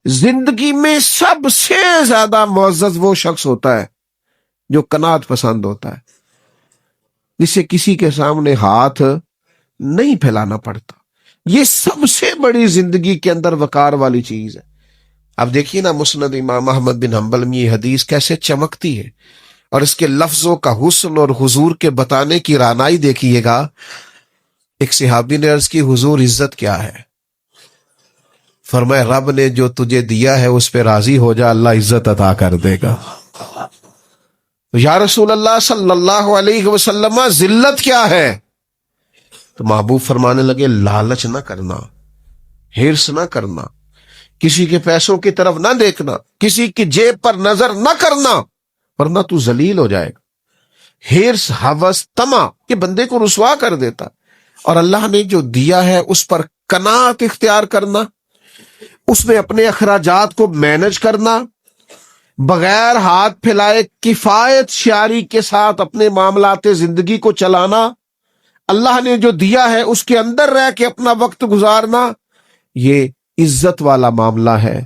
زندگی میں سب سے زیادہ معزز وہ شخص ہوتا ہے جو قناعت پسند ہوتا ہے، جسے کسی کے سامنے ہاتھ نہیں پھیلانا پڑتا۔ یہ سب سے بڑی زندگی کے اندر وقار والی چیز ہے۔ اب دیکھیے نا مسند امام احمد بن حنبل میں یہ حدیث کیسے چمکتی ہے، اور اس کے لفظوں کا حسن اور حضور کے بتانے کی رانائی دیکھیے گا۔ ایک صحابی نے عرض کی حضور عزت کیا ہے؟ فرمایا رب نے جو تجھے دیا ہے اس پہ راضی ہو جا، اللہ عزت عطا کر دے گا۔ یا رسول اللہ صلی اللہ علیہ وسلم ذلت کیا ہے؟ تو محبوب فرمانے لگے لالچ نہ کرنا، ہرس نہ کرنا، کسی کے پیسوں کی طرف نہ دیکھنا، کسی کی جیب پر نظر نہ کرنا، ورنہ تو ذلیل ہو جائے گا۔ ہرس، ہوس، طمع یہ بندے کو رسوا کر دیتا، اور اللہ نے جو دیا ہے اس پر قناعت اختیار کرنا، اس میں اپنے اخراجات کو مینج کرنا، بغیر ہاتھ پھیلائے کفایت شعاری کے ساتھ اپنے معاملات زندگی کو چلانا، اللہ نے جو دیا ہے اس کے اندر رہ کے اپنا وقت گزارنا، یہ عزت والا معاملہ ہے۔